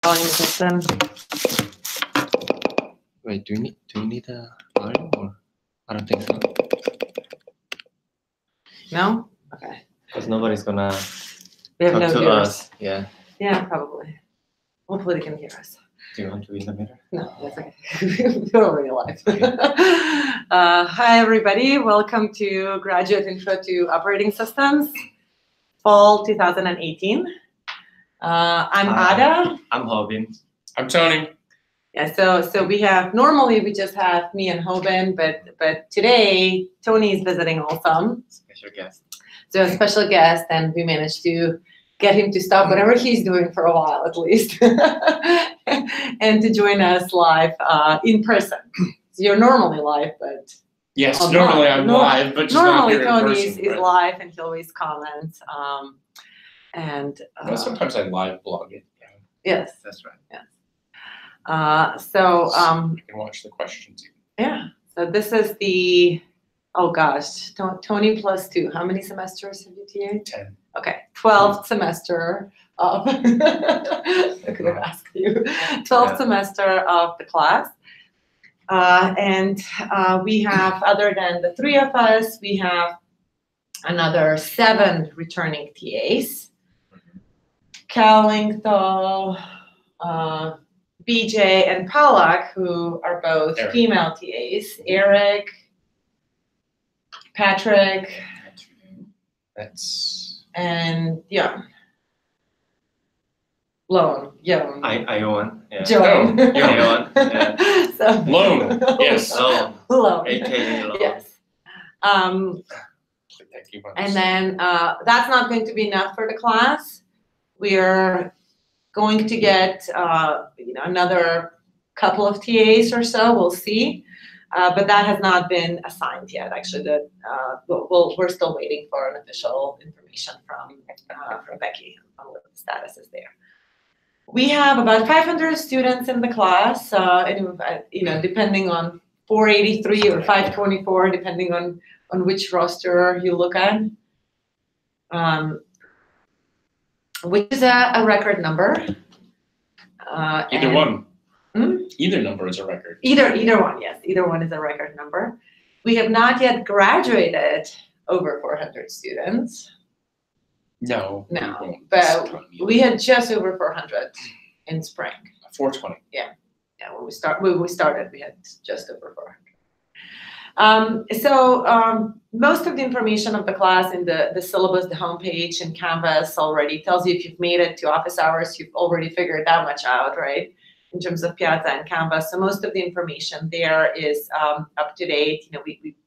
Calling the system. Wait, do we need a audio or? I don't think so. No? Okay. Because nobody's gonna We have talk no to viewers. us. Yeah. Yeah, probably. Hopefully they can hear us. Do you want to be in the middle? No, that's okay. We're already live. Hi, everybody. Welcome to Graduate Intro to Operating Systems, Fall 2018. I'm Ada. I'm Hobin. I'm Tony. Yeah, so we have, normally we just have me and Hoban, but today Tony is visiting also. Special guest. So a special guest, and we managed to get him to stop whatever he's doing for a while at least, and to join us live in person. So you're normally live, but Yes, online. normally I'm live, but just not normally here in Tony person, is right? live and he always comments. Well, sometimes I live blog it. Yes. That's right. So You can watch the questions. yeah. So this is the, oh gosh, Tony plus 2. How many semesters have you TA'd? 10. Okay, 12th semester of, I could have asked you, 12th semester of the class. And we have, other than the 3 of us, we have another 7 returning TAs. Cal Lingthal, BJ, and Palak, who are both Eric. female TAs. Eric, Patrick, That's and Young. Young. Iowan. Yeah. Joan. Oh, Young. Iowan. Yeah. So, Lone, yes. Lone. Lone. AKA Lone. Yes. thank you. And then that's not going to be enough for the class. We are going to get another couple of TAs or so. We'll see. But that has not been assigned yet. Actually, we're still waiting for an official information from Becky on what the status is there. We have about 500 students in the class, and depending on 483 or 524, depending on which roster you look at, which is a record number. Either one. Hmm? Either number is a record. Either one, yes. Either one is a record number. We have not yet graduated over 400 students. No. No, but we had just over 400 in spring. 420. Yeah, when we started, we had just over 400. So most of the information of the class in the syllabus, the homepage, and Canvas already tells you if you've made it to office hours, you've already figured that much out, right? In terms of Piazza and Canvas. So most of the information there is up to date.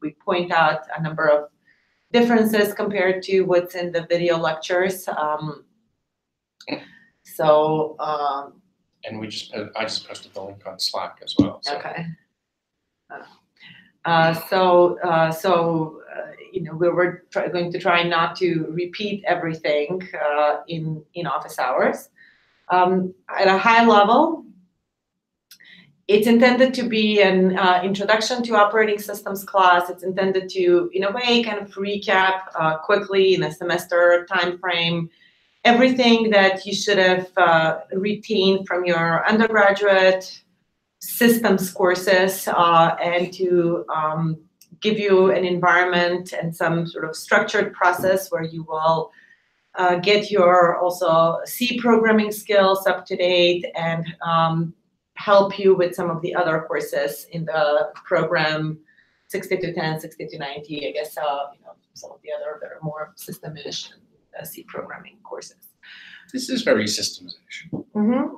We point out a number of differences compared to what's in the video lectures. And I just posted the link on Slack as well. So. okay. We're going to try not to repeat everything in office hours. At a high level, it's intended to be an introduction to operating systems class. It's intended to, in a way, kind of recap quickly in a semester time frame everything that you should have retained from your undergraduate systems courses, and to give you an environment and some sort of structured process where you will get your also C programming skills up to date and help you with some of the other courses in the program, 60-10, 60-90, I guess, some of the other that are more system-ish C programming courses. This is very systems-ish. Mm-hmm.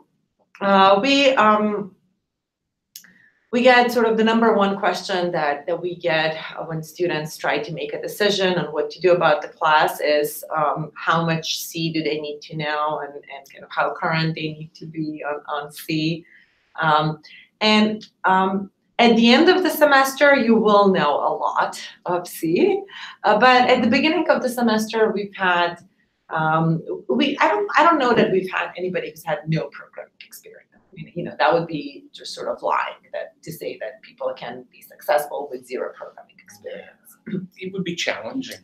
We get sort of the number one question that we get when students try to make a decision on what to do about the class is how much C do they need to know and kind of how current they need to be on C. At the end of the semester, you will know a lot of C, but at the beginning of the semester, we've had I don't know that we've had anybody who's had no programming experience. I mean, that would be just sort of lying to say that people can be successful with zero programming experience. It would be challenging.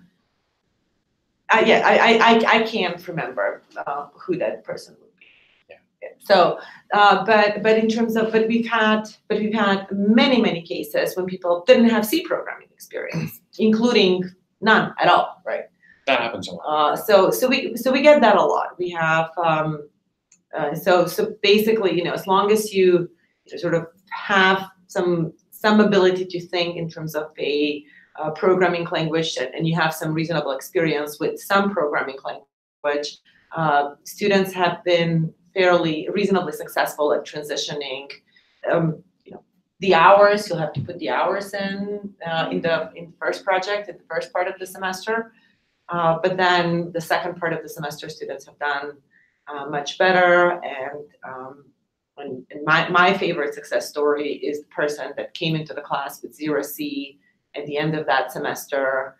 I can't remember who that person would be. Yeah. So, but in terms of, we've had many cases when people didn't have C programming experience, including none at all, right? That happens a lot. So we get that a lot. We have so basically, as long as you sort of have some ability to think in terms of a programming language, and you have some reasonable experience with some programming language, students have been reasonably successful at transitioning. The hours, you'll have to put the hours in the first project, in the first part of the semester. But then the second part of the semester, students have done much better. And my favorite success story is the person that came into the class with 0 C at the end of that semester,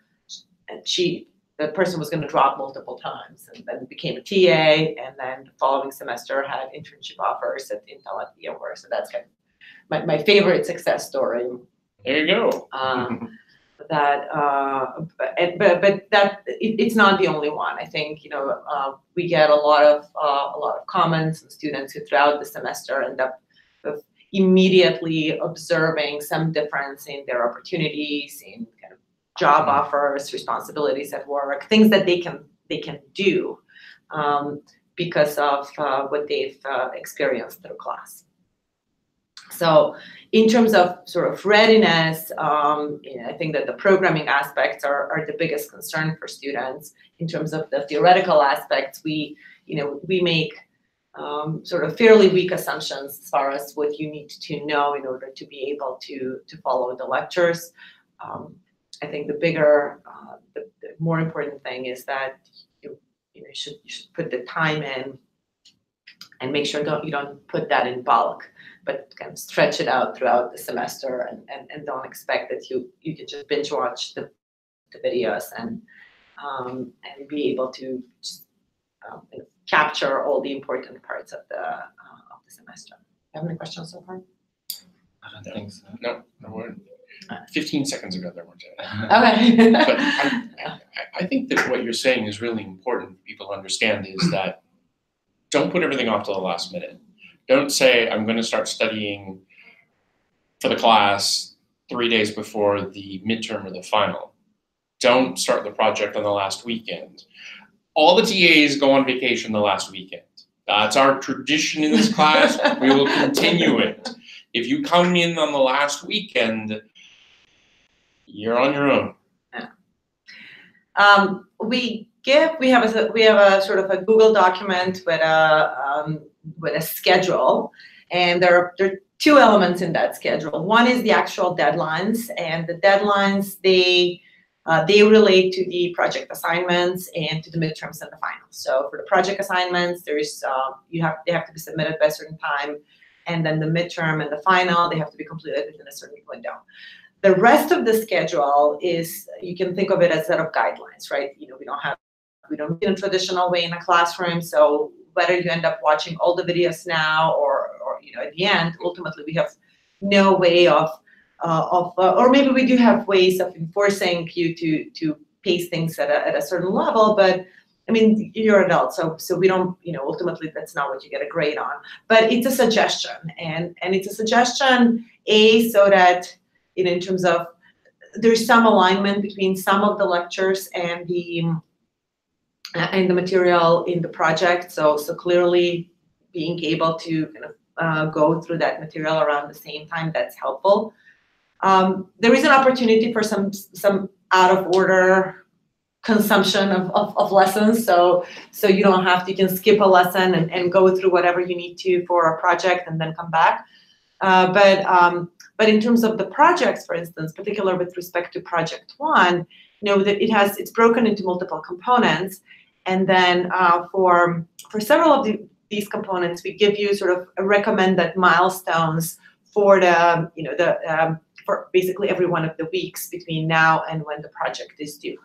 and the person was going to drop multiple times, and then became a TA, and then the following semester had internship offers at Intel and VMware. So that's kind of my favorite success story. There you go. But that it's not the only one. I think we get a lot of comments from students who throughout the semester end up immediately observing some difference in their opportunities, in kind of job offers, responsibilities at work, things that they can do because of what they've experienced through class. So in terms of sort of readiness, I think that the programming aspects are the biggest concern for students. In terms of the theoretical aspects, we make sort of fairly weak assumptions as far as what you need to know in order to be able to follow the lectures. I think the bigger, the more important thing is that you should put the time in and make sure you don't put that in bulk, but kind of stretch it out throughout the semester, and don't expect that you can just binge watch the videos and be able to just, capture all the important parts of the semester. You have any questions so far? I don't think so. No, we're 15 seconds ago there weren't any. Okay. But I think that what you're saying is really important for people to understand is that don't put everything off to the last minute. Don't say, I'm going to start studying for the class 3 days before the midterm or the final. Don't start the project on the last weekend. All the TAs go on vacation the last weekend. That's our tradition in this class. We will continue it. If you come in on the last weekend, you're on your own. Yeah. We have a sort of a Google document with a schedule, and there are 2 elements in that schedule. One is the actual deadlines, and the deadlines they relate to the project assignments and to the midterms and the finals. So for the project assignments, there's they have to be submitted by a certain time, and then the midterm and the final, they have to be completed within a certain window. The rest of the schedule is, you can think of it as a set of guidelines, right? We don't in a traditional way in a classroom. So whether you end up watching all the videos now or at the end, ultimately we have no way of or maybe we do have ways of enforcing you to pace things at a certain level, but I mean, you're adults, so we don't, ultimately that's not what you get a grade on. But it's a suggestion, and it's a suggestion, so that in terms of there's some alignment between some of the lectures and the material in the project. So clearly being able to kind of go through that material around the same time, that's helpful. There is an opportunity for some out of order consumption of lessons. So you don't have to, you can skip a lesson and go through whatever you need to for a project and then come back. But in terms of the projects, for instance, particularly with respect to project 1, that it's broken into multiple components. And then for several of these components, we give you sort of recommended milestones for for basically every one of the weeks between now and when the project is due.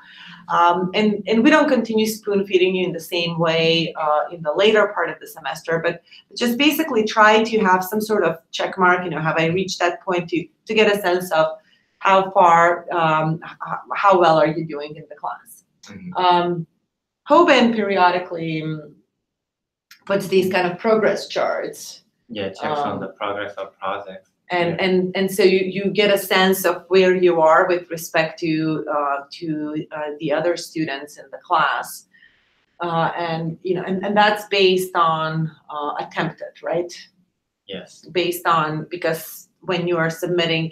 And we don't continue spoon feeding you in the same way in the later part of the semester, but just basically try to have some sort of check mark, have I reached that point to get a sense of how far, how well are you doing in the class. Mm-hmm. Hoban periodically puts these kind of progress charts. Yeah, checks on the progress of projects. And so you get a sense of where you are with respect to the other students in the class, and that's based on attempted, right? Yes. Based on, because when you are submitting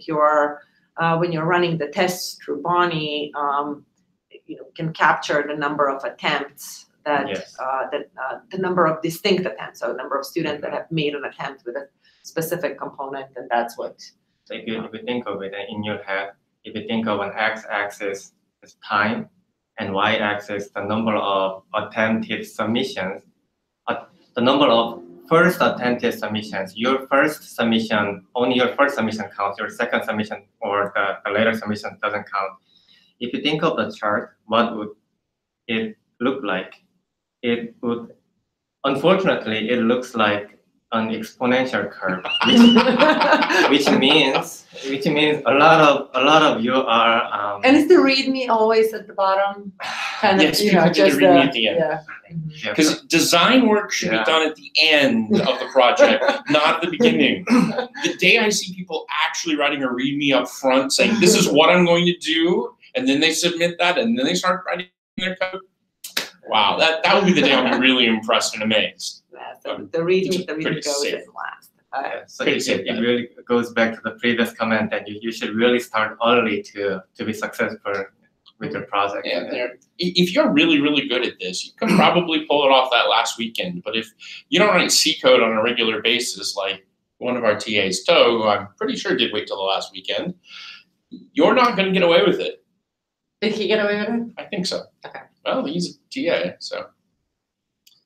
when you're running the tests through Bonnie, can capture the number of attempts that Yes. The number of distinct attempts, so the number of students that have made an attempt with a specific component, and that's what. So if you think of it in your head, if you think of an x-axis is time, and y-axis the number of attempted submissions, the number of first attempted submissions, your first submission, only your first submission counts, your second submission or the later submission doesn't count. If you think of the chart, what would it look like? It would, unfortunately, it looks like an exponential curve, which means a lot of you are. And is the README always at the bottom? Kind Yes, of, people do the README at the end. Yeah. Because design work should be done at the end of the project, not at the beginning. The day I see people actually writing a README up front saying, this is what I'm going to do, and then they submit that, and then they start writing their code. Wow, that would be the day I'll be really impressed and amazed. Yeah, so the README goes safe. as last. So it really goes back to the previous comment that you should really start early to be successful with your project. Yeah, if you're really, really good at this, you can probably pull it off that last weekend. But if you don't write C code on a regular basis, like one of our TAs, Toe, who I'm pretty sure did wait till the last weekend, you're not going to get away with it. Did he get away with it? I think so. Okay. Well, he's a TA, so.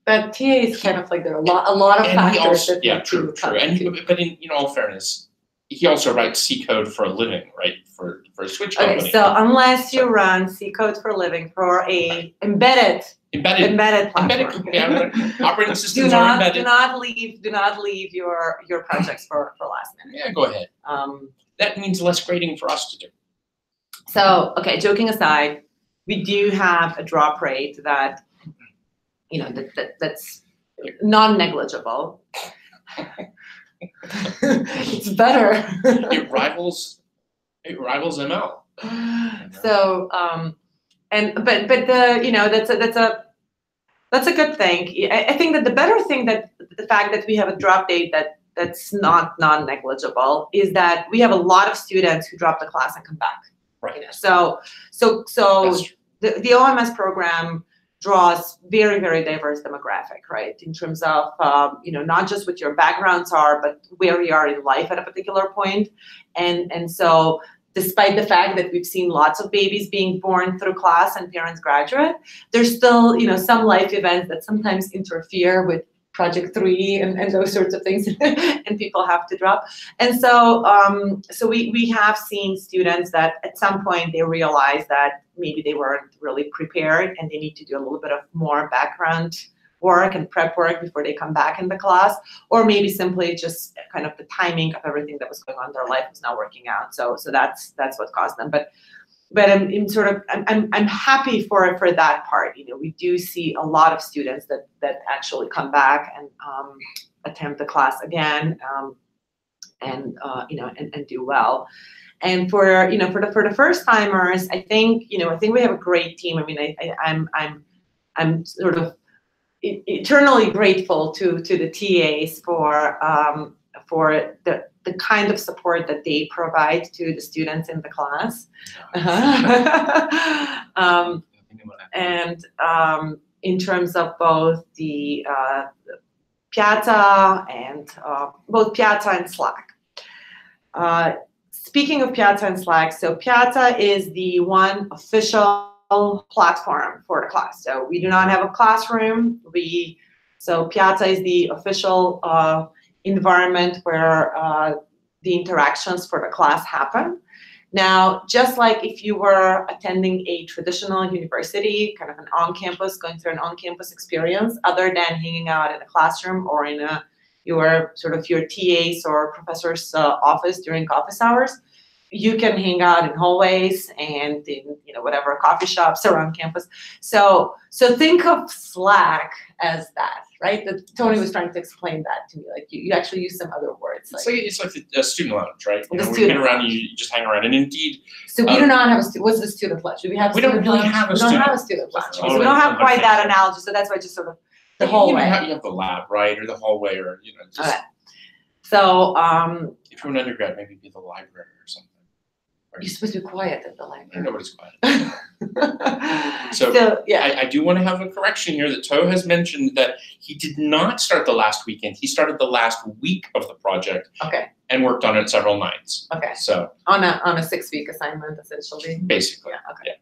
But TA is kind of like there are a lot of And he factors also, that yeah, need true. to come And into. but in all fairness, he also writes C code for a living, right? For a Switch company. Okay, so unless you run C code for a living for a embedded platform, operating do systems are not embedded. do not leave your projects for last minute. Yeah, go ahead. That means less grading for us to do. So, okay, joking aside, we do have a drop rate that, that's non-negligible. It's better. It rivals ML. So, but that's a good thing. I think that the better thing, that the fact that we have a drop rate that's not non-negligible, is that we have a lot of students who drop the class and come back. Right. So That's true. the OMS program draws very, very diverse demographic, right? In terms of, not just what your backgrounds are, but where you are in life at a particular point. And so despite the fact that we've seen lots of babies being born through class and parents graduate, there's still, some life events that sometimes interfere with Project 3 and those sorts of things, and people have to drop. And so we have seen students that at some point they realize that maybe they weren't really prepared and they need to do a little bit of more background work and prep work before they come back in the class, or maybe simply just kind of the timing of everything that was going on in their life was not working out. So that's what caused them. But I'm happy for that part. We do see a lot of students that actually come back and attempt the class again, and do well. And for the first timers, I think we have a great team. I mean, I'm sort of eternally grateful to the TAs for the kind of support that they provide to the students in the class. And in terms of both the Piazza and both Piazza and Slack. Speaking of Piazza and Slack, so Piazza is the one official platform for the class. So we do not have a classroom. So Piazza is the official environment where the interactions for the class happen. Now, just like if you were attending a traditional university, kind of going through an on-campus experience, other than hanging out in a classroom or in your TA's or professor's office during office hours, you can hang out in hallways and in whatever coffee shops around campus. So think of Slack as that, right? Tony was trying to explain that to me. Like you actually use some other words. It's like a student lounge, right? The We student get around, you just hang around, and indeed, So we do not have what's the student lunch? Do we have? We don't student really lunch? have a We don't student- have a student lunch. Oh, So we don't have right. quite that analogy. So that's why just sort of the you hallway. have the lab, right, or the hallway, or just Okay. So if you're an undergrad, maybe be the library or something. you're supposed to be quiet at the I library. nobody's quiet. So yeah. I do want to have a correction here that Toe has mentioned that he did not start the last weekend. He started the last week of the project Okay. and worked on it several nights. Okay. So On a 6-week assignment essentially. basically, Yeah. Okay.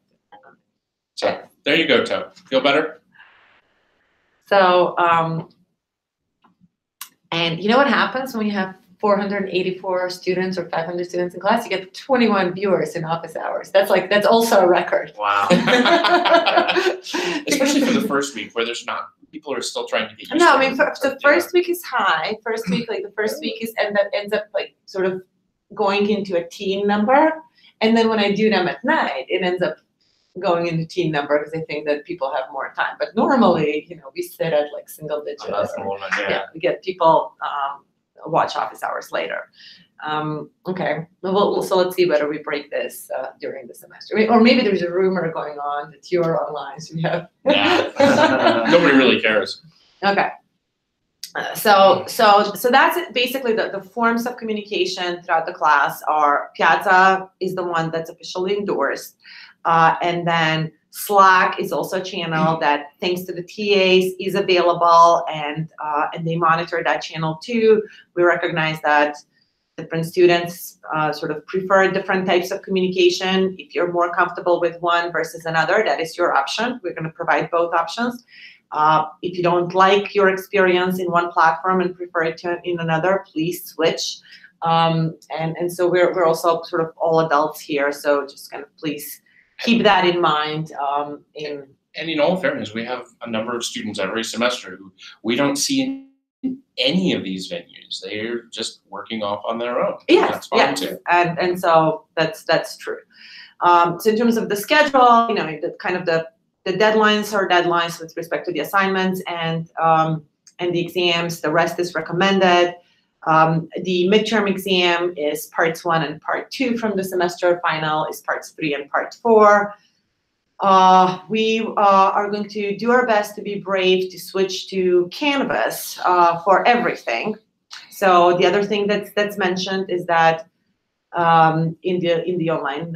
so there you go, Toe. Feel better? So and you know what happens when you have 484 students or 500 students in class? You get 21 viewers in office hours. That's also a record. Wow. Especially for the first week where there's not, people are still trying to get used No, to I mean, it. the first week is high. First week, the first week ends up like sort of going into a teen number. And then when I do them at night, it ends up going into teen number because I think that people have more time. But normally, we sit at like single digits. That's more like, yeah. We get people watch office hours later. Okay, well, so let's see whether we break this during the semester. Or maybe there's a rumor going on that you're online, so we have. Nah. Nobody really cares. Okay. So that's it. Basically the forms of communication throughout the class are Piazza is the one that's officially endorsed, and then Slack is also a channel that, thanks to the TAs, is available, and they monitor that channel too. We recognize that different students sort of prefer different types of communication. If you're more comfortable with one versus another, that is your option. We're going to provide both options. If you don't like your experience in one platform and prefer it in another, please switch. And so we're also sort of all adults here, so just kind of please keep that in mind. And in all fairness, we have a number of students every semester who we don't see in any of these venues. They're just working off on their own. That's fine too. And so that's true. So in terms of the schedule, the deadlines are deadlines with respect to the assignments and the exams. The rest is recommended. The midterm exam is parts 1 and part 2 from the semester. Final is parts 3 and part 4. We are going to do our best to be brave to switch to Canvas for everything. So the other thing that's mentioned is that in the online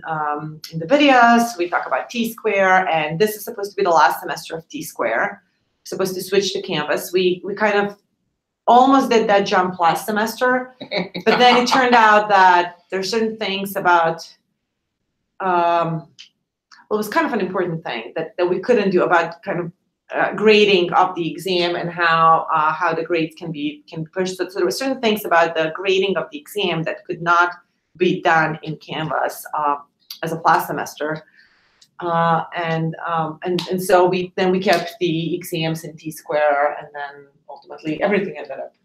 in the videos we talk about T-Square, and this is supposed to be the last semester of T-Square. We're supposed to switch to Canvas. We kind of almost did that jump last semester, but then it turned out that there's certain things about, well, it was kind of an important thing that we couldn't do about kind of grading of the exam and how the grades can be pushed. So there were certain things about the grading of the exam that could not be done in Canvas as a class semester. And so we kept the exams in T-Square, and then ultimately everything ended up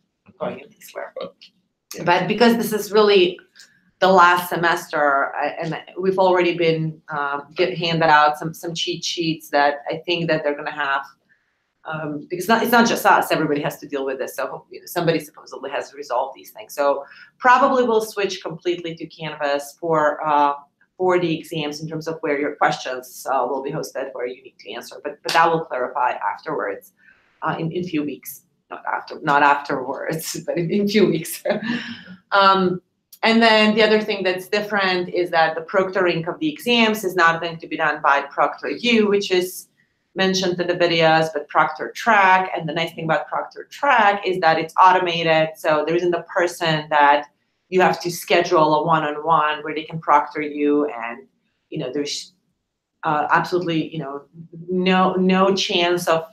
going in T-Square. But because this is really the last semester, and we've already been handed out some cheat sheets that I think that they're going to have, because it's not just us, everybody has to deal with this. So somebody supposedly has to resolve these things. So probably we'll switch completely to Canvas for the exams in terms of where your questions will be hosted, where you need to answer. But that will clarify afterwards, in a few weeks. Not afterwards, but in a few weeks. And then the other thing that's different is that the proctoring of the exams is not going to be done by ProctorU, which is mentioned in the videos, but ProctorTrack. And the nice thing about ProctorTrack is that it's automated, so there isn't a person that you have to schedule a one-on-one where they can proctor you, and there's absolutely no chance of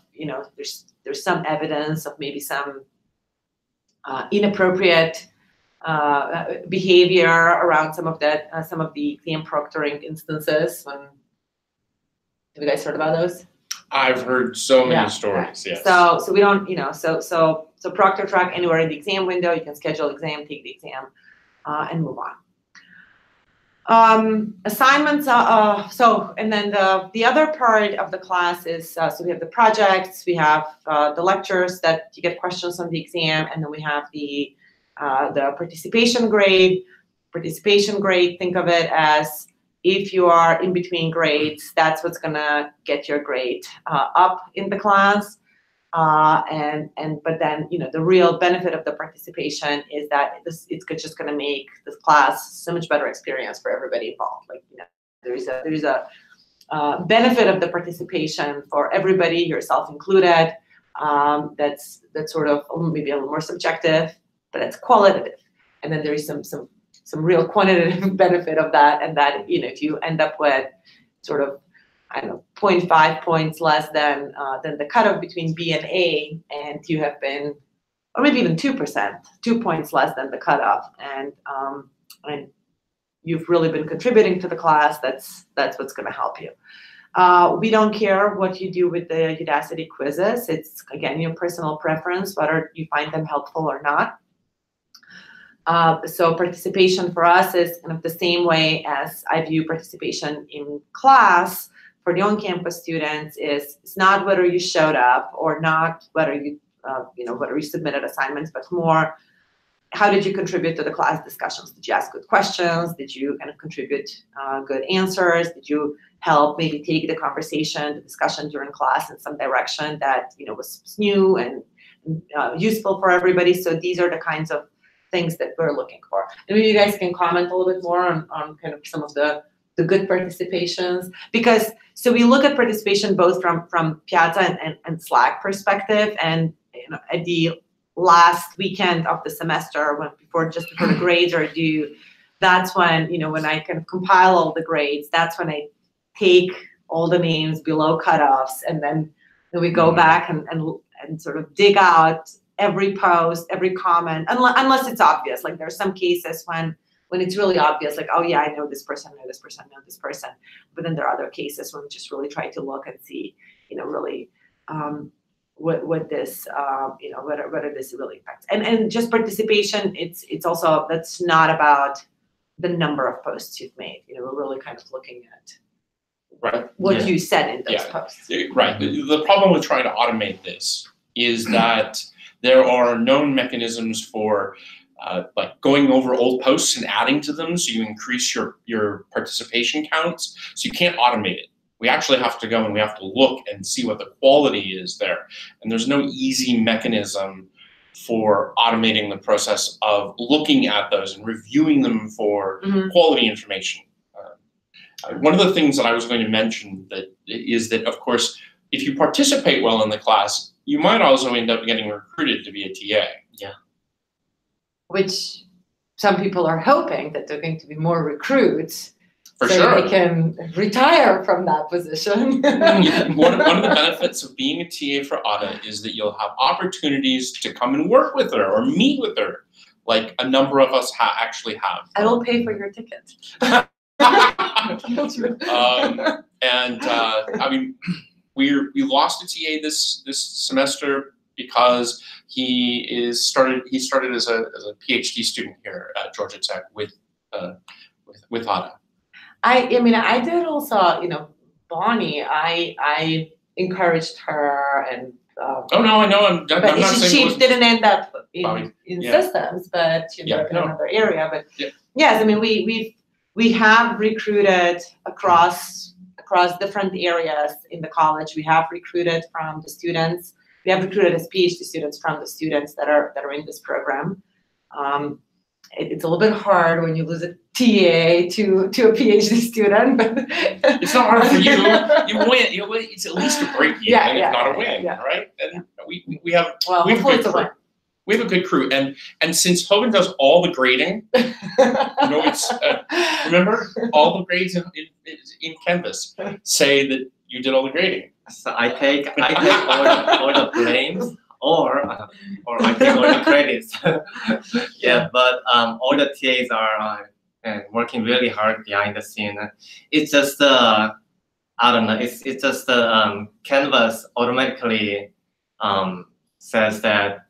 there's some evidence of maybe some inappropriate behavior around some of the exam proctoring instances. Have you guys heard about those? I've heard so many stories. Yes. So we don't, so ProctorTrack, anywhere in the exam window, you can schedule exam, take the exam, and move on. Assignments, so, and then the other part of the class is, so we have the projects, we have the lectures that you get questions on the exam, and then we have the participation grade. Participation grade, think of it as if you are in between grades, that's what's gonna get your grade up in the class. But then, you know, the real benefit of the participation is that it's just going to make this class so much better experience for everybody involved. Like, you know, there's a benefit of the participation for everybody, yourself included. That's sort of maybe a little more subjective, but it's qualitative. And then there is some real quantitative benefit of that, and that, you know, if you end up with sort of, I don't know, 0.5 points less than the cutoff between B and A, and you have been, or maybe even 2%, 2 points less than the cutoff, and you've really been contributing to the class. That's what's going to help you. We don't care what you do with the Udacity quizzes. It's, again, your personal preference, whether you find them helpful or not. So participation for us is kind of the same way as I view participation in class. For the on-campus students, it's not whether you showed up or not whether you, whether you submitted assignments, but more, how did you contribute to the class discussions? Did you ask good questions? Did you kind of contribute good answers? Did you help maybe take the conversation, the discussion during class in some direction that, you know, was new and useful for everybody? So these are the kinds of things that we're looking for. And maybe you guys can comment a little bit more on kind of some of the good participations, because so we look at participation both from Piazza and Slack perspective, and, you know, at the last weekend of the semester, before the grades are due, that's when, you know, when I kind of compile all the grades, that's when I take all the names below cutoffs, and then we go back and sort of dig out every post, every comment, unless it's obvious. Like, there are some cases when it's really obvious, like, oh yeah, I know this person, know this person, know this person. But then there are other cases when we just really try to look and see, you know, really what this, whether this really affects. And just participation, it's also, that's not about the number of posts you've made. You know, we're really kind of looking at what you said in those posts. Right. The problem with trying to automate this is that there are known mechanisms for like going over old posts and adding to them, so you increase your participation counts. So you can't automate it. We actually have to go and we have to look and see what the quality is there. And there's no easy mechanism for automating the process of looking at those and reviewing them for quality information. One of the things that I was going to mention is that, of course, if you participate well in the class, you might also end up getting recruited to be a TA. Yeah. Which some people are hoping that there are going to be more recruits, For so sure. they can retire from that position. One of the benefits of being a TA for Ada is that you'll have opportunities to come and work with her or meet with her, like a number of us actually have. I will pay for your ticket. I mean, we lost a TA this semester because he started as a PhD student here at Georgia Tech with Ada. I mean, I did also, you know, Bonnie, I encouraged her, and oh no, I know. I'm not saying she didn't end up in Yeah. systems, but she ended up in no. another area. But Yeah. yes, I mean, we have recruited across different areas in the college. We have recruited from the students. We have recruited as PhD students from the students that are in this program. It's a little bit hard when you lose a TA to a PhD student, but it's not hard for you. You win. It's at least a break even, if not a win, right? And we have we have a good crew. We have a good crew, and since Hogan does all the grading, you know, it's remember all the grades in Canvas say that you did all the grading. So I take all the blames, or I take all the credits. Yeah, but all the TAs are working really hard behind the scene. It's just I don't know. It's just Canvas automatically says that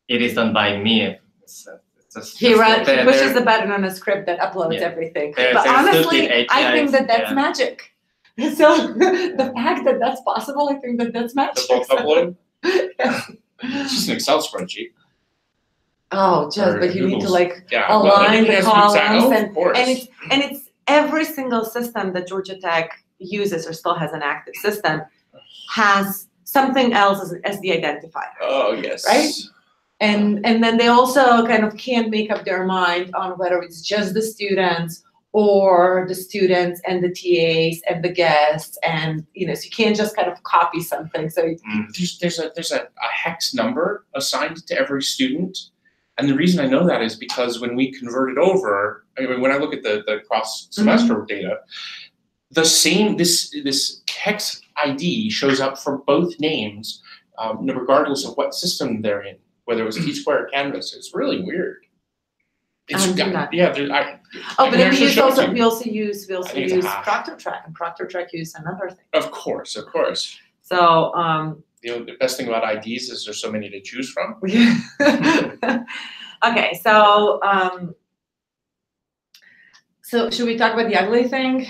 it is done by me. It's He there- pushes there- the button on a script that uploads Yeah. everything. There- But there's honestly, built-in I think that APIs, that's yeah. magic. So the fact that that's possible, I think that that's The magic. bulk upload, Yes. it's just an Excel spreadsheet. Oh, just Or but you need to Google's- like Yeah, well, align everything the has to be exact- columns oh, of course. and it's every single system that Georgia Tech uses or still has an active system has something else as the identifier. Oh, yes. Right? And then they also kind of can't make up their mind on whether it's just the students or the students and the TAs and the guests, and so you can't just kind of copy something. So There's a hex number assigned to every student. And the reason I know that is because when we convert it over, I mean, when I look at the cross semester data, the same, this hex ID shows up for both names, regardless of what system they're in, whether it was T-Square or Canvas. It's really weird. It's I'm not- yeah, there, I oh, but mean, I then should show it to you. we also use I think it's a hash. ProctorTrack, and ProctorTrack use another thing. Of course. So The best thing about IDs is there's so many to choose from. okay, so so should we talk about the ugly thing?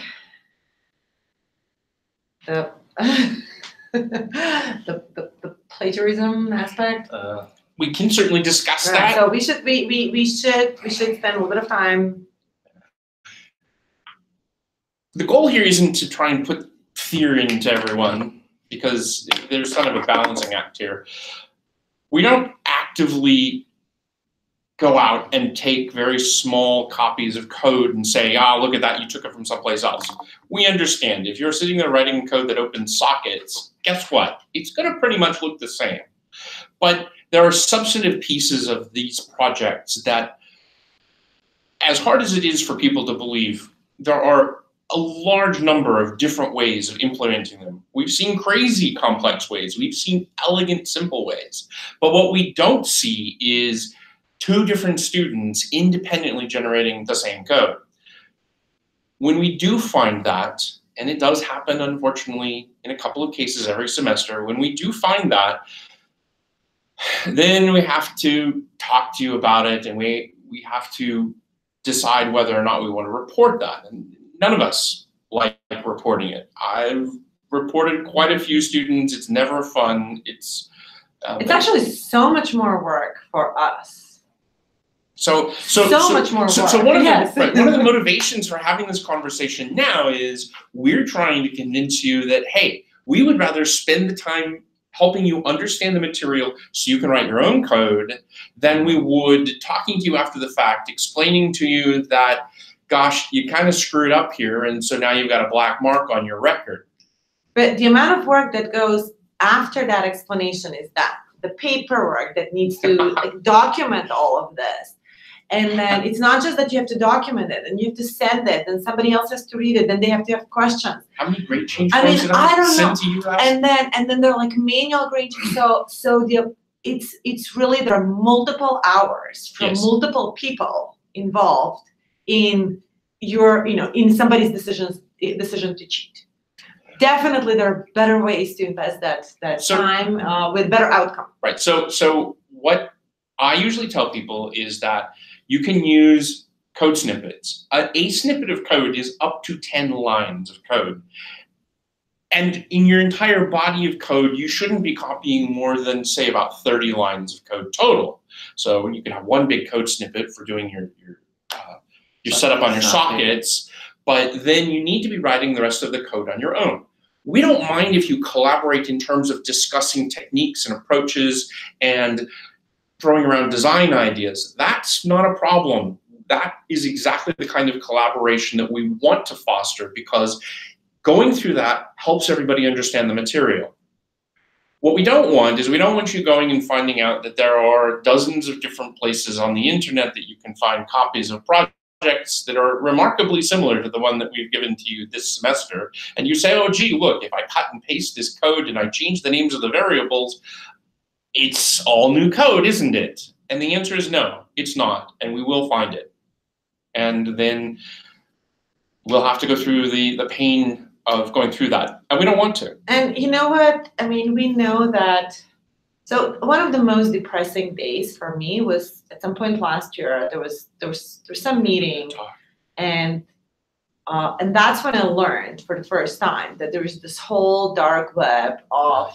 The the plagiarism aspect. We can certainly discuss Right, that. so we should spend a little bit of time. The goal here isn't to try and put fear into everyone, because there's kind of a balancing act here. We don't actively go out and take very small copies of code and say, look at that, you took it from someplace else. We understand if you're sitting there writing code that opens sockets, guess what? It's going to pretty much look the same. But there are substantive pieces of these projects that, as hard as it is for people to believe, there are a large number of different ways of implementing them. We've seen crazy complex ways. We've seen elegant, simple ways. But what we don't see is two different students independently generating the same code. When we do find that, and it does happen, unfortunately, in a couple of cases every semester, when we do find that, then we have to talk to you about it, and we have to decide whether or not we want to report that. And none of us like reporting it. I've reported quite a few students. It's never fun. It's actually so much more work for us. So much more So work. one of Yes. one of the motivations for having this conversation now is we're trying to convince you that, hey, we would rather spend the time helping you understand the material so you can write your own code than we would talking to you after the fact, explaining to you that, gosh, you kind of screwed up here, and so now you've got a black mark on your record. But the amount of work that goes after that explanation is that the paperwork that needs to like, document all of this. And then it's not just that you have to document it and you have to send it, and somebody else has to read it, then they have to have questions. How many great change I points mean, did I I don't send know. to you last? And then they're like manual grading. It's really there are multiple hours from Yes. multiple people involved in your in somebody's decision to cheat. Definitely, there are better ways to invest that So- time with better outcome. Right. So what I usually tell people is that you can use code snippets. A snippet of code is up to 10 lines of code. And in your entire body of code, you shouldn't be copying more than, say, about 30 lines of code total. So you can have one big code snippet for doing your setup on your sockets, but then you need to be writing the rest of the code on your own. We don't mind if you collaborate in terms of discussing techniques and approaches and throwing around design ideas. That's not a problem. That is exactly the kind of collaboration that we want to foster, because going through that helps everybody understand the material. What we don't want is we don't want you going and finding out that there are dozens of different places on the internet that you can find copies of projects that are remarkably similar to the one that we've given to you this semester. And you say, oh, gee, look, if I cut and paste this code and I change the names of the variables, it's all new code, isn't it? And the answer is no, it's not, and we will find it. And then we'll have to go through the pain of going through that, and we don't want to. And you know what? I mean, we know that So one of the most depressing days for me was at some point last year. There was some meeting, and that's when I learned for the first time that there is this whole dark web of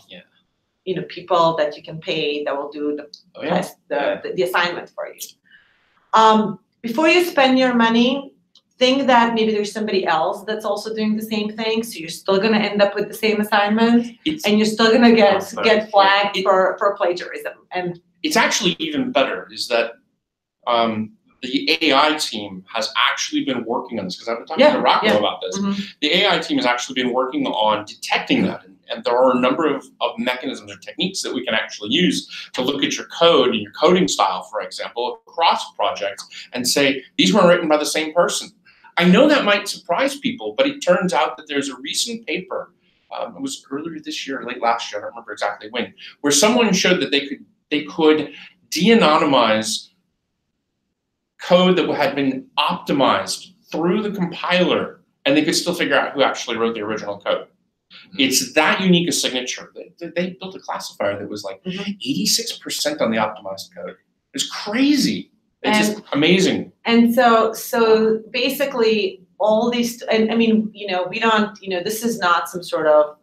people that you can pay that will do the test, the assignment for you. Before you spend your money, think that maybe there's somebody else that's also doing the same thing, so you're still going to end up with the same assignment, and you're still going to get flagged for plagiarism. And it's actually even better is that the AI team has actually been working on this, because I've been talking to Rocco about this. Mm-hmm. The AI team has actually been working on detecting that, and there are a number of mechanisms or techniques that we can actually use to look at your code and your coding style, for example, across projects and say, these were written by the same person. I know that might surprise people, but it turns out that there's a recent paper, it was earlier this year or late last year, I don't remember exactly when, where someone showed that they could de-anonymize code that had been optimized through the compiler, and they could still figure out who actually wrote the original code. It's that unique a signature. They built a classifier that was like 86% on the optimized code. It's crazy. It's just amazing. And so basically all these, and I mean, we don't, this is not some sort of,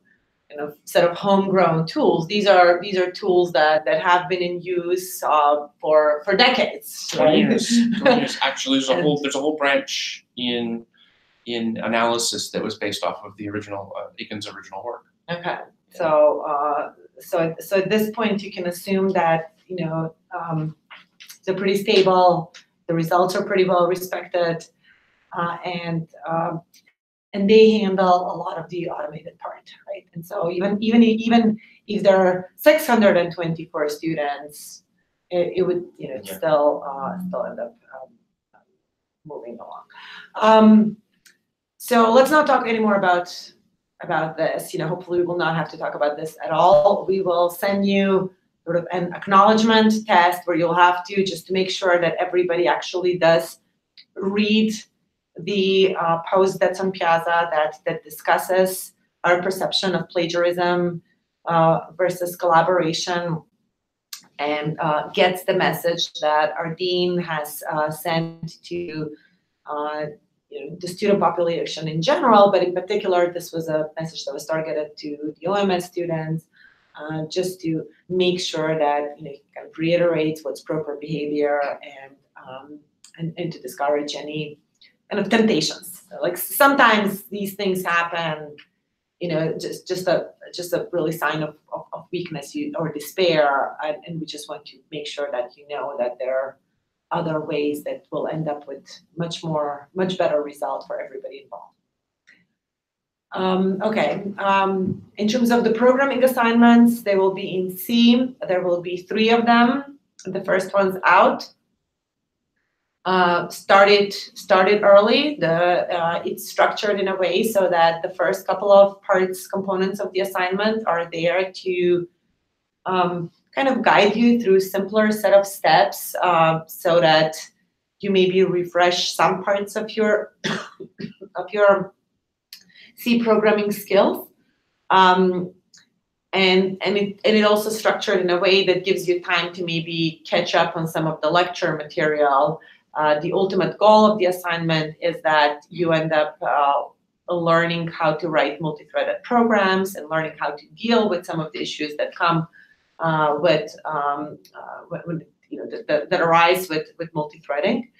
set of homegrown tools. These are tools that have been in use for decades. 20 years. Actually, there's a whole branch in analysis that was based off of the original Eakins' original work. Okay. So at this point, you can assume that they're pretty stable. The results are pretty well respected, and they handle a lot of the automated part, right? And so even if there are 624 students, it would still end up moving along. So let's not talk anymore about this. Hopefully we will not have to talk about this at all. We will send you sort of an acknowledgement test where you'll have to, just to make sure that everybody actually does read the post that's on Piazza that discusses our perception of plagiarism versus collaboration, and gets the message that our dean has sent to the student population in general, but in particular, this was a message that was targeted to the OMS students, just to make sure that you kind of reiterate what's proper behavior and to discourage any kind of temptations. So, like, sometimes these things happen, just a really sign of weakness or despair, and we just want to make sure that that there are other ways that will end up with much better result for everybody involved. Okay. In terms of the programming assignments, they will be in C. There will be 3 of them. The first one's out. Started early. It's structured in a way so that the first couple of components of the assignment are there to kind of guide you through simpler set of steps, so that you maybe refresh some parts of your C programming skills. And it also structured in a way that gives you time to maybe catch up on some of the lecture material. The ultimate goal of the assignment is that you end up learning how to write multi-threaded programs and learning how to deal with some of the issues that come that arise with multi-threading.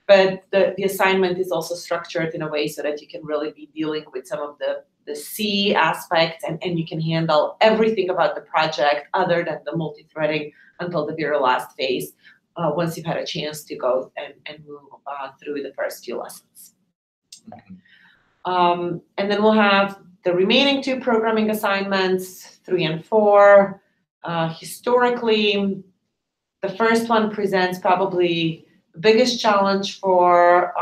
But the assignment is also structured in a way so that you can really be dealing with some of the C aspects, and you can handle everything about the project other than the multi-threading until the very last phase, once you've had a chance to go and move through the first few lessons. And then we'll have the remaining 2 programming assignments, 3 and 4. Historically, the first one presents probably the biggest challenge for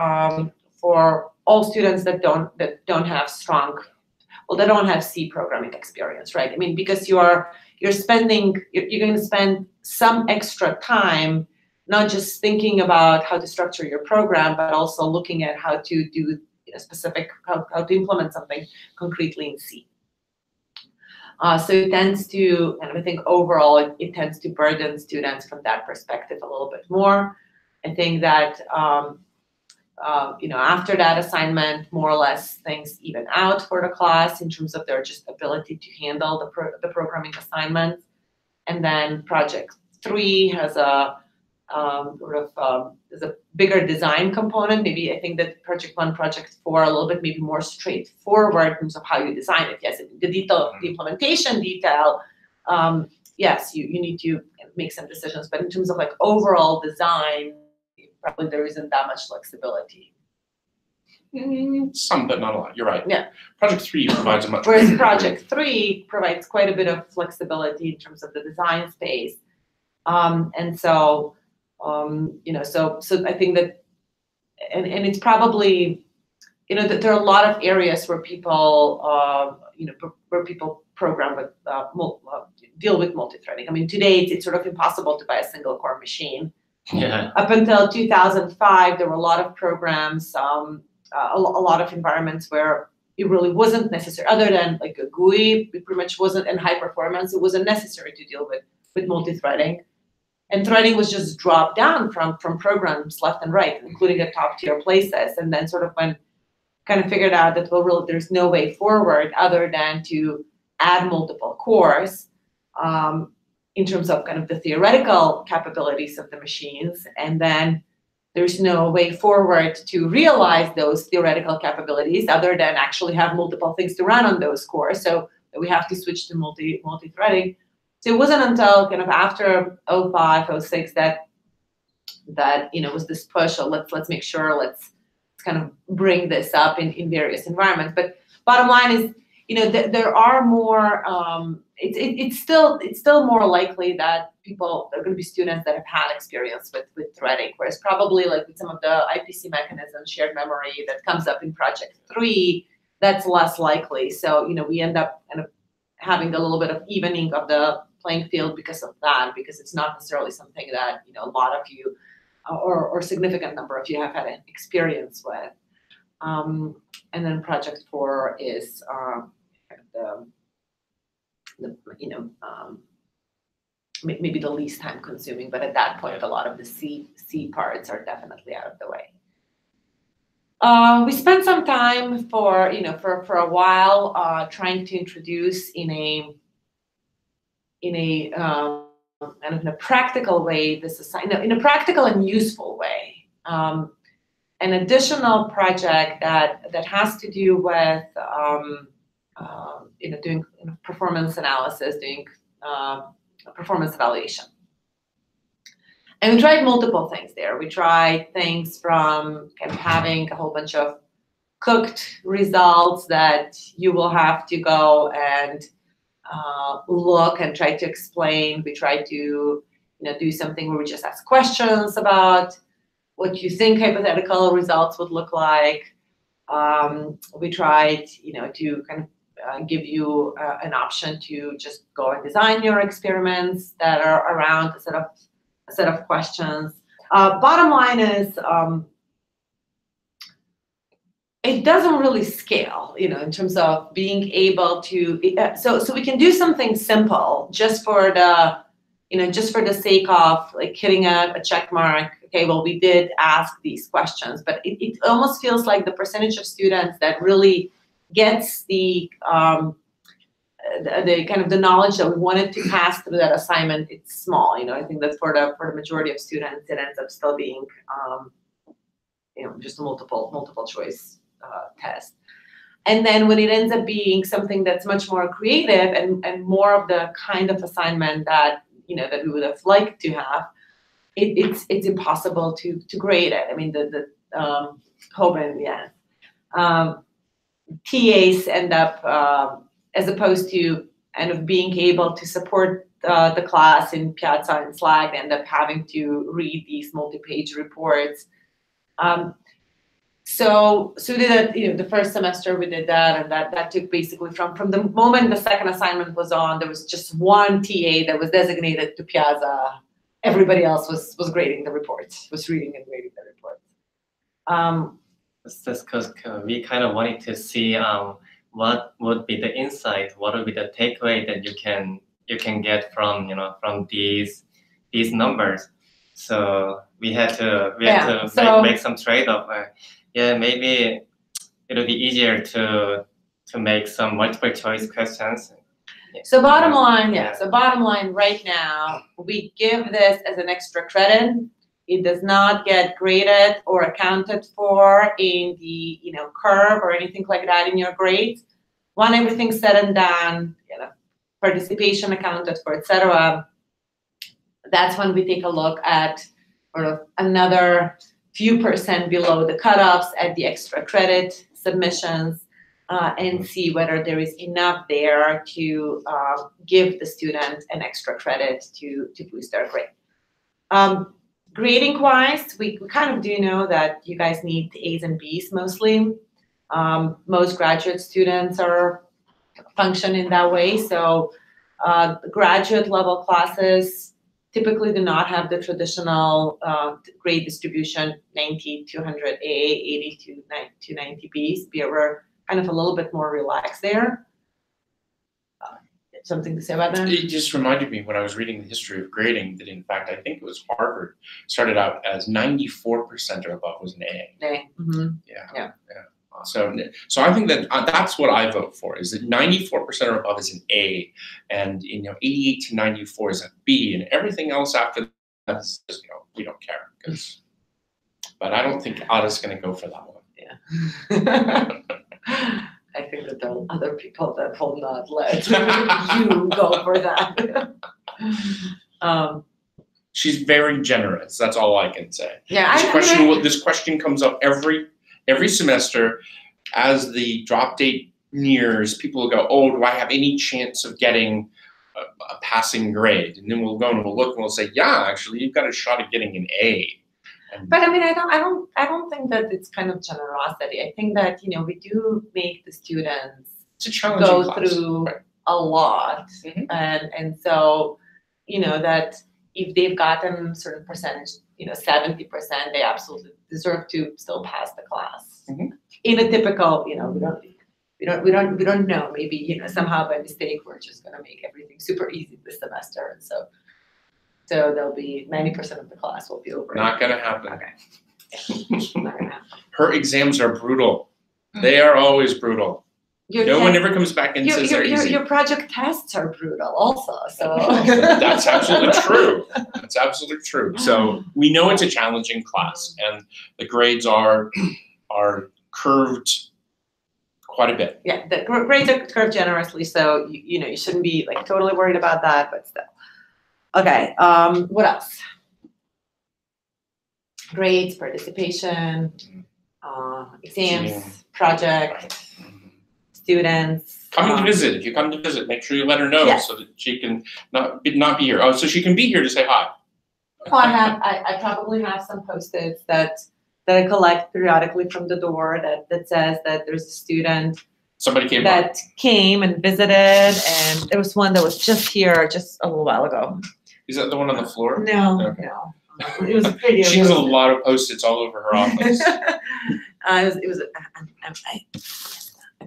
all students that don't have they don't have C programming experience, right? I mean, because you're going to spend some extra time not just thinking about how to structure your program, but also looking at how to do how to implement something concretely in C. So it tends to, and I think overall, it tends to burden students from that perspective a little bit more. I think that, after that assignment, more or less things even out for the class in terms of their just ability to handle the programming assignments. And then project 3 has a there's a bigger design component. Maybe I think that project 1, project 4 are a little bit maybe more straightforward in terms of how you design it. Yes, the detail, the implementation detail, yes, you need to make some decisions, but in terms of like overall design, probably there isn't that much flexibility. Some, but not a lot. You're right. Yeah. Project 3 provides a much. Whereas project 3 provides quite a bit of flexibility in terms of the design space, and so. So I think that, and it's probably, that there are a lot of areas where people, program with, deal with multi-threading. I mean, today it's sort of impossible to buy a single core machine. Yeah. Up until 2005, there were a lot of programs, a lot of environments where it really wasn't necessary, other than like a GUI, it pretty much wasn't, in high performance, it wasn't necessary to deal with multi-threading. And threading was just dropped down from programs left and right, including the top tier places. And then sort of when kind of figured out that, well, really, there's no way forward other than to add multiple cores in terms of kind of the theoretical capabilities of the machines. And then there's no way forward to realize those theoretical capabilities other than actually have multiple things to run on those cores. So we have to switch to multi-threading. So it wasn't until kind of after 05, 06 that was this push of let's make sure, let's kind of bring this up in various environments. But bottom line is, there are more. It's still more likely that there are going to be students that have had experience with threading, whereas probably like with some of the IPC mechanisms, shared memory that comes up in project 3, that's less likely. So we end up kind of having a little bit of evening of the playing field because of that, because it's not necessarily something that a lot of you or significant number of you have had an experience with. And then project 4 is maybe the least time consuming, but at that point a lot of the C parts are definitely out of the way. We spent some time for a while trying to introduce in a kind of in a practical way in a practical and useful way, an additional project that has to do with doing performance analysis, doing performance evaluation. And we tried multiple things there. We tried things from kind of having a whole bunch of cooked results that you will have to go and look and try to explain. We tried to do something where we just ask questions about what you think hypothetical results would look like. We tried to kind of give you an option to just go and design your experiments that are around a set of questions. Bottom line is, it doesn't really scale, in terms of being able to. So we can do something simple just for the sake of like hitting a check mark. Okay, well, we did ask these questions, but it almost feels like the percentage of students that really gets the kind of the knowledge that we wanted to pass through that assignment, it's small. I think that for the majority of students, it ends up still being just a multiple choice test. And then when it ends up being something that's much more creative and more of the kind of assignment that that we would have liked to have, it's impossible to grade it. I mean, the Hoban, yeah. TAs end up, as opposed to kind of being able to support the class in Piazza and Slack, they end up having to read these multi-page reports. So we did that, the first semester we did that, and that took basically from the moment the second assignment was on, there was just one TA that was designated to Piazza. Everybody else was grading the reports, was reading and grading the reports. That's because we kind of wanted to see what would be the insight, what would be the takeaway that you can get from from these numbers. So we had to make some trade-off. Maybe it'll be easier to make some multiple choice questions. So bottom line, right now, we give this as an extra credit. It does not get graded or accounted for in the curve or anything like that in your grades. When everything's said and done, participation accounted for, etc., that's when we take a look at sort of another few percent below the cutoffs at the extra credit submissions and see whether there is enough there to give the student an extra credit to boost their grade. Grading wise, we kind of do know that you guys need A's and B's mostly. Most graduate students function in that way. So the graduate level classes typically do not have the traditional grade distribution 90 to 100 A, 80 to 90 B's. We're kind of a little bit more relaxed there. Something to say about that? It just reminded me when I was reading the history of grading that in fact I think it was Harvard started out as 94% or above was an A. A. Mm-hmm. Yeah. So I think that that's what I vote for, is that 94% or above is an A, and 88 to 94 is a B, and everything else after that is just we don't care. But I don't think Ada's going to go for that one. Yeah. I think that there are other people that will not let you go for that. She's very generous. That's all I can say. Yeah, this question comes up every semester. As the drop date nears, people will go, "Oh, do I have any chance of getting a passing grade?" And then we'll go and we'll look and we'll say, "Yeah, actually, you've got a shot at getting an A." But I mean, I don't think that it's kind of generosity. I think that we do make the students go through a lot, and so that if they've gotten a certain percentage, 70%, they absolutely deserve to still pass the class. Mm-hmm. In a typical, we don't know. Maybe somehow by mistake we're just going to make everything super easy this semester, and so there'll be 90% of the class will be over. Not going to happen. Okay. Not gonna happen. Her exams are brutal. They are always brutal. No one ever comes back and says they're easy. Your project tests are brutal also. So That's absolutely true. That's absolutely true. So we know it's a challenging class, and the grades are curved quite a bit. Yeah, the grades are curved generously, so you shouldn't be totally worried about that, but still. Okay, what else? Grades, participation, exams, project, students. Coming to visit. If you come to visit, make sure you let her know so that she can not be here. Oh, so she can be here to say hi. Oh, I probably have some Post-its that I collect periodically from the door that says that there's a student Somebody came came and visited, and there was one that was just here just a little while ago. Is that the one on the floor? No, Okay. no. It was a video. She has a lot of Post-its all over her office.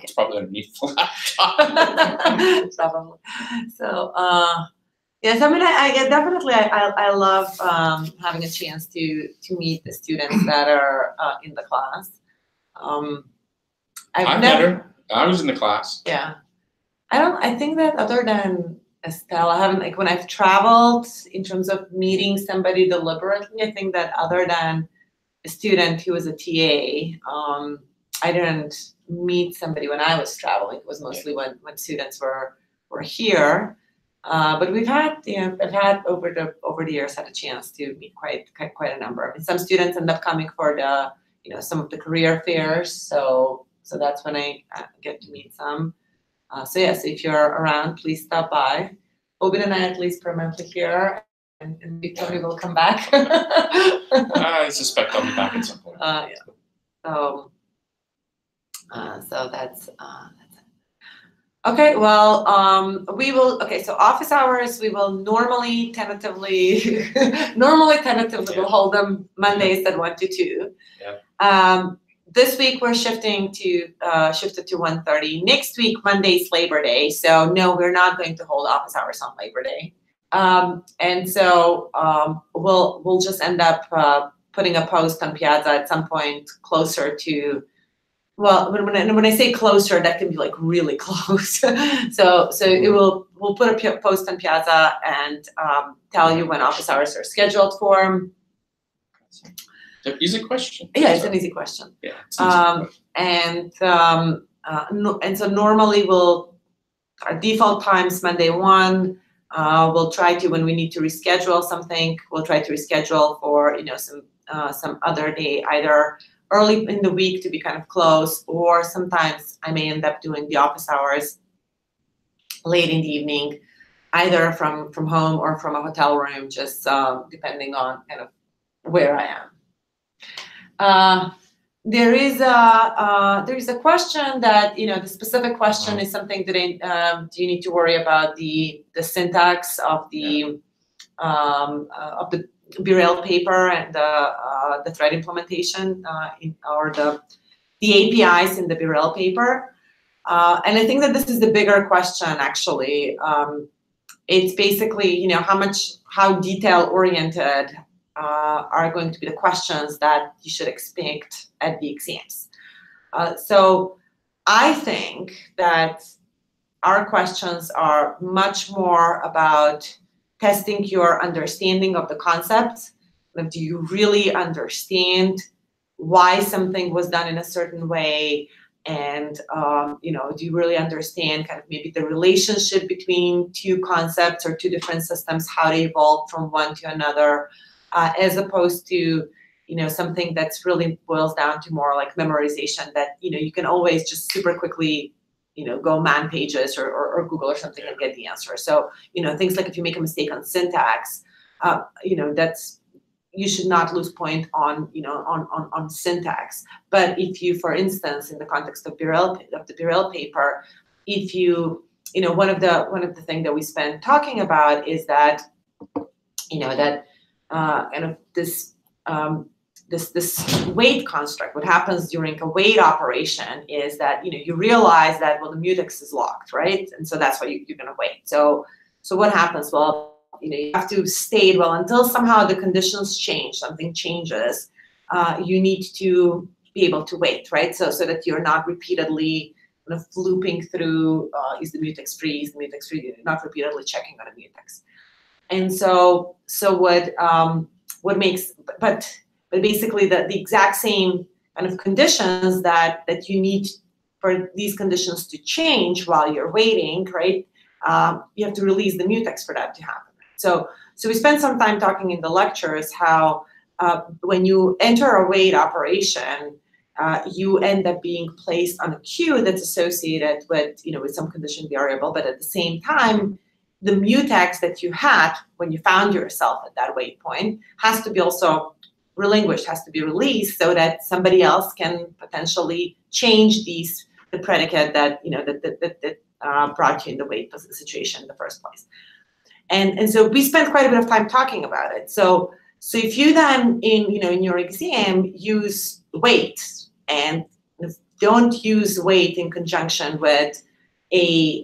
It's probably underneath the laptop. Probably. So, yes, I mean, I love having a chance to meet the students that are in the class. I've met her. I was in the class. Yeah. I think that other than Estelle, I haven't, when I've traveled in terms of meeting somebody deliberately, I think that other than a student who was a TA, I didn't meet somebody when I was traveling. It was mostly when students were here. But we've had, I've had over the years had a chance to meet quite a number. And some students end up coming for the, some of the career fairs. So that's when I get to meet some. So yes, if you're around, please stop by. Obin and I at least permanently here, and Victoria will come back. I suspect I'll be back at some point. Yeah. So that's it. Okay. Well, we will. Okay. So office hours, we will normally tentatively we'll hold them Mondays at 1 to 2. Yeah. this week we're shifted to 1:30. Next week, Monday's Labor Day, so no, we're not going to hold office hours on Labor Day. And so we'll just end up putting a post on Piazza at some point closer to. Well, when I say closer, that can be like really close. so we'll put a post on Piazza and tell you when office hours are scheduled for. It's an easy question. Yeah, it's an easy question. Yeah. It's an easy question. And so normally our default times Monday 1. We'll try to, when we need to reschedule something, we'll try to reschedule for some other day, either early in the week to be kind of close, or sometimes I may end up doing the office hours late in the evening, either from home or from a hotel room, just depending on kind of where I am. There is a question that, the specific question is something that do you need to worry about the syntax of the BeRel paper and the thread implementation or the APIs in the BeRel paper. And I think that this is the bigger question, actually. It's basically, how detail-oriented are going to be the questions that you should expect at the exams. So I think that our questions are much more about testing your understanding of the concepts. Do you really understand why something was done in a certain way? And, do you really understand kind of maybe the relationship between two concepts or two different systems, how they evolve from one to another, as opposed to, something that's really boils down to more like memorization that, you can always just super quickly go man pages or Google or something and get the answer. So, things like if you make a mistake on syntax, that's, you should not lose point on, on syntax. But if you, for instance, in the context of the BeRel paper, if you, one of the things that we spent talking about is that, that kind of this wait construct. What happens during a wait operation is that you realize that the mutex is locked, right? And so that's why you're going to wait. So what happens? Well, you have to stay until somehow the conditions change, something changes. You need to be able to wait, right? So that you're not repeatedly kind of looping through. Is the mutex free? Is the mutex free? You're not repeatedly checking on a mutex. And so what makes but basically the exact same kind of conditions that you need for these conditions to change while you're waiting, right? You have to release the mutex for that to happen. So we spent some time talking in the lectures how when you enter a wait operation, you end up being placed on a queue that's associated with with some condition variable, but at the same time, the mutex that you had when you found yourself at that wait point has to be also relinquished, has to be released, so that somebody else can potentially change the predicate that that brought you in the wait situation in the first place. And so we spent quite a bit of time talking about it. So if you then in your exam use wait and don't use wait in conjunction with a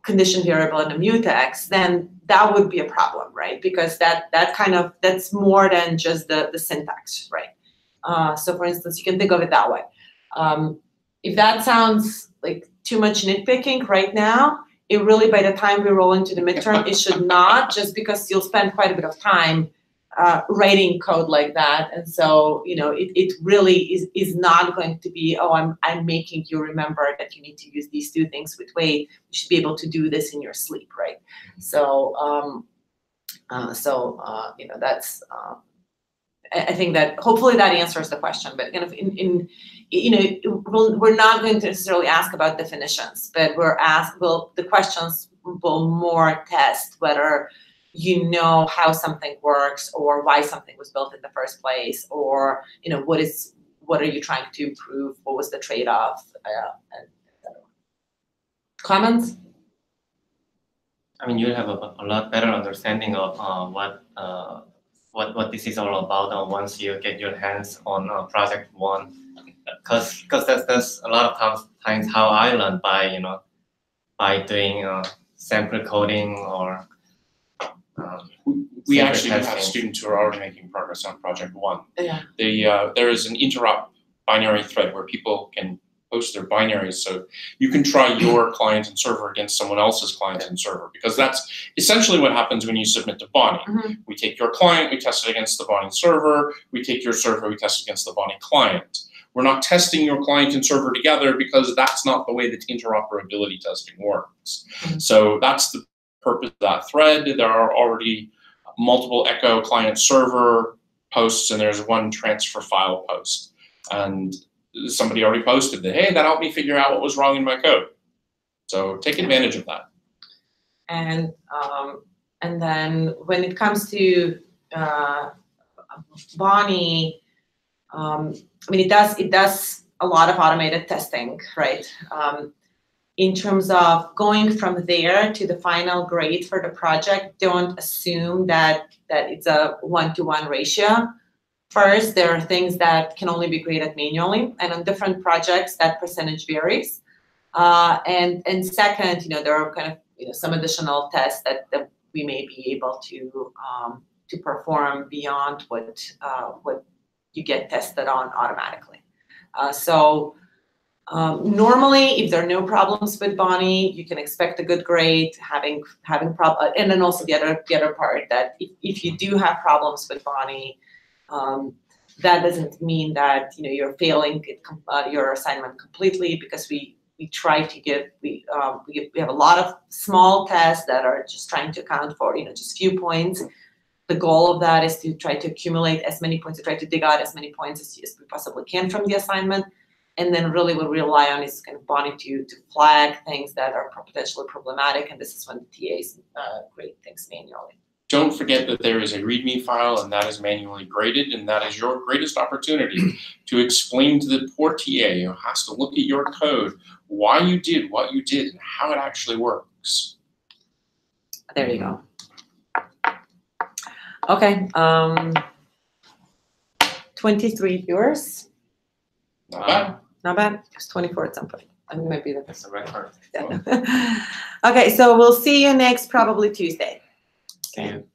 condition variable in a mutex, then that would be a problem, right? Because that's more than just the syntax, right? So for instance, you can think of it that way. If that sounds like too much nitpicking right now, it really, by the time we roll into the midterm, it should not, just because you'll spend quite a bit of time writing code like that. And so, it really is not going to be, oh, I'm making you remember that you need to use these two things with wait. You should be able to do this in your sleep, right? So, that's, I think that hopefully that answers the question, but kind of we're not going to necessarily ask about definitions, but the questions will more test whether how something works or why something was built in the first place, or what are you trying to improve, what was the trade-off, and comments? I mean, you have a lot better understanding of what this is all about once you get your hands on project one. because that's a lot of times how I learn by by doing sample coding or We sample actually do have testing. students who are already making progress on project one. Yeah. There is an interop binary thread where people can post their binaries, so you can try your client and server against someone else's client and server, because that's essentially what happens when you submit to Bonnie. Mhm. We take your client, we test it against the Bonnie server. We take your server, we test it against the Bonnie client. We're not testing your client and server together because that's not the way that interoperability testing works. Mhm. So that's the purpose of that thread. There are already multiple Echo client server posts, and there's one transfer file post. And somebody already posted that, hey, that helped me figure out what was wrong in my code. So take advantage of that. And then when it comes to Bonnie, I mean, it does a lot of automated testing, right? In terms of going from there to the final grade for the project, don't assume that it's a 1-to-1 ratio. First, there are things that can only be graded manually, and on different projects, that percentage varies. And second, there are kind of some additional tests that we may be able to perform beyond what you get tested on automatically. So normally, if there are no problems with Bonnie, you can expect a good grade. Having and then also the other part that if you do have problems with Bonnie, that doesn't mean that you're failing your assignment completely, because we try to give we have a lot of small tests that are just trying to account for just few points. The goal of that is to try to accumulate as many points, to try to dig out as many points as we possibly can from the assignment. And then really what we rely on is kind of Bonnie to flag things that are potentially problematic, and this is when the TAs grade things manually. Don't forget that there is a README file, and that is manually graded, and that is your greatest opportunity to explain to the poor TA who has to look at your code why you did what you did and how it actually works. There you go. Okay, 23 viewers. Not bad. Not bad. It's 24 at some point. I think maybe That's a record. Okay, so we'll see you next, probably Tuesday. See you.